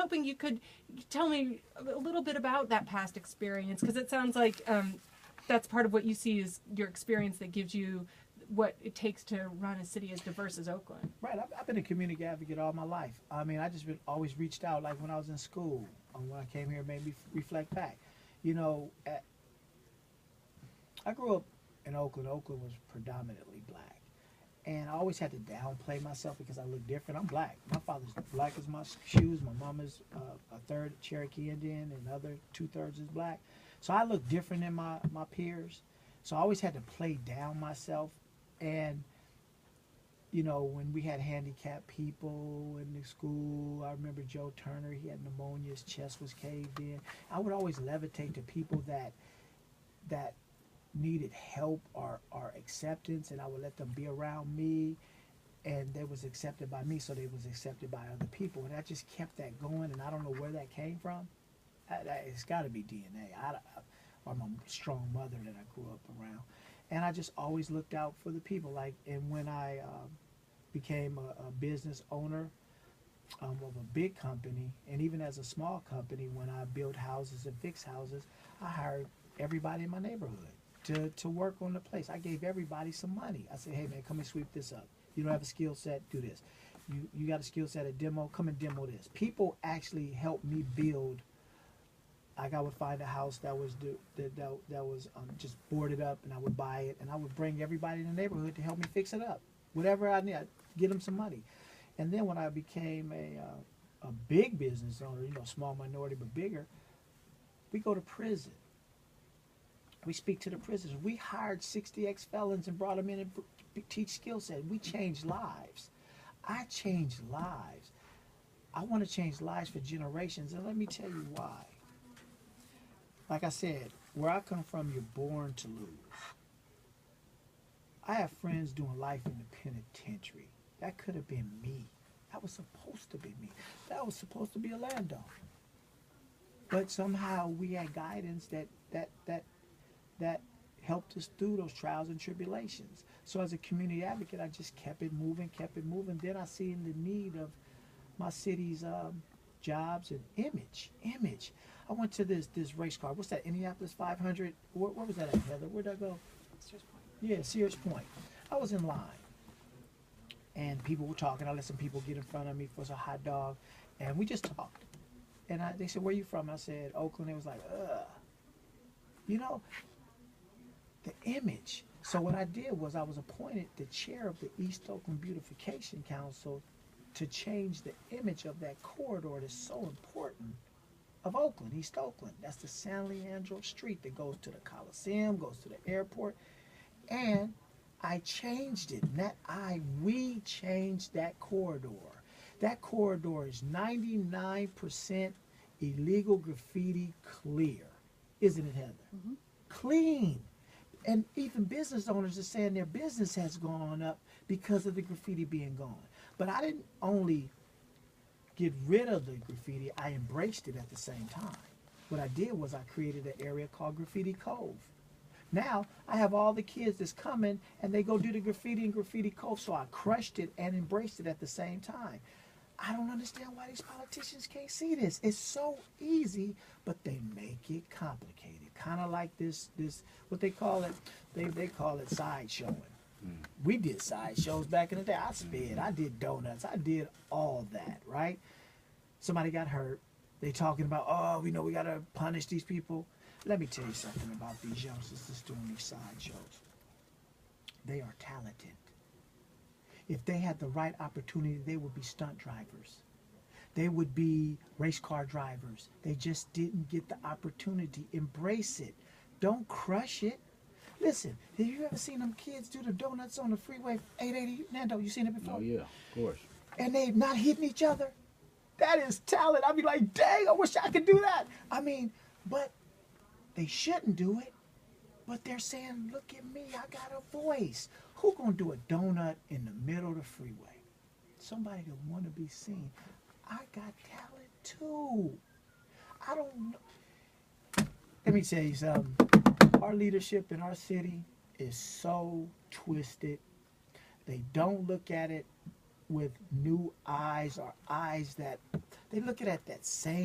hoping you could tell me a little bit about that past experience, because it sounds like that's part of what you see is your experience that gives you what it takes to run a city as diverse as Oakland. Right. I've been a community advocate all my life. I mean, I just been always reached out. Like when I was in school, when I came here, it made me reflect back. You know, I grew up in Oakland. Oakland was predominantly black. And I always had to downplay myself because I look different. I'm black. My father's black as my shoes. My mama's a third Cherokee Indian, and the other 2/3 is black. So I look different than my peers. So I always had to play down myself. And, you know, when we had handicapped people in the school, I remember Joe Turner, he had pneumonia, his chest was caved in. I would always levitate to people that needed help or acceptance, and I would let them be around me, and they was accepted by me, so they was accepted by other people, and I just kept that going, and I don't know where that came from. It's got to be DNA, or my strong mother that I grew up around, and I just always looked out for the people. Like, and when I became a business owner of a big company, and even as a small company, when I built houses and fixed houses, I hired everybody in my neighborhood to work on the place. I gave everybody some money. I said, hey man, come and sweep this up. You don't have a skill set, do this. You got a skill set at demo, come and demo this. People actually helped me build. Like I would find a house that was just boarded up, and I would buy it, and I would bring everybody in the neighborhood to help me fix it up. Whatever I need, I'd get them some money. And then when I became a big business owner, you know, small minority but bigger, we go to prison. We speak to the prisoners. We hired 60 ex-felons and brought them in and teach skill set. We changed lives. I changed lives. I want to change lives for generations, and let me tell you why. Like I said, where I come from, you're born to lose. I have friends doing life in the penitentiary. That could have been me. That was supposed to be me. That was supposed to be a landowner. But somehow we had guidance that helped us through those trials and tribulations. So as a community advocate, I just kept it moving. Then I seen the need of my city's jobs and image. I went to this race car. What's that, Indianapolis 500? Where was that at, Heather? Where'd I go? Sears Point. Yeah, Sears Point. I was in line, and people were talking. I let some people get in front of me for a hot dog, and we just talked. And they said, where you from? I said, Oakland. They was like, ugh. You know, the image. So what I did was I was appointed the chair of the East Oakland Beautification Council to change the image of that corridor that's so important of Oakland, East Oakland. That's the San Leandro Street that goes to the Coliseum, goes to the airport. And I changed it. We changed that corridor. That corridor is 99% illegal graffiti clear. Isn't it, Heather? Mm-hmm. Clean. And even business owners are saying their business has gone up because of the graffiti being gone. But I didn't only get rid of the graffiti, I embraced it at the same time. What I did was I created an area called Graffiti Cove. Now I have all the kids that's coming and they go do the graffiti in Graffiti Cove, so I crushed it and embraced it at the same time. I don't understand why these politicians can't see this. It's so easy, but they make it complicated. Kind of like this, what they call it, they call it sideshowing. We did sideshows back in the day. I sped, I did donuts, I did all that, right? Somebody got hurt. They talking about, oh, we know we got to punish these people. Let me tell you something about these youngsters that's doing these sideshows. They are talented. If they had the right opportunity, they would be stunt drivers. They would be race car drivers. They just didn't get the opportunity. Embrace it. Don't crush it. Listen, have you ever seen them kids do the donuts on the freeway 880? Nando, you seen it before? Oh, yeah, of course. And they not hitting each other? That is talent. I'd be like, dang, I wish I could do that. I mean, but they shouldn't do it. But they're saying, look at me, I got a voice. Who gonna do a donut in the middle of the freeway? Somebody that want to be seen. I got talent too. I don't know. Let me tell you something. Our leadership in our city is so twisted. They don't look at it with new eyes or eyes that they look at that same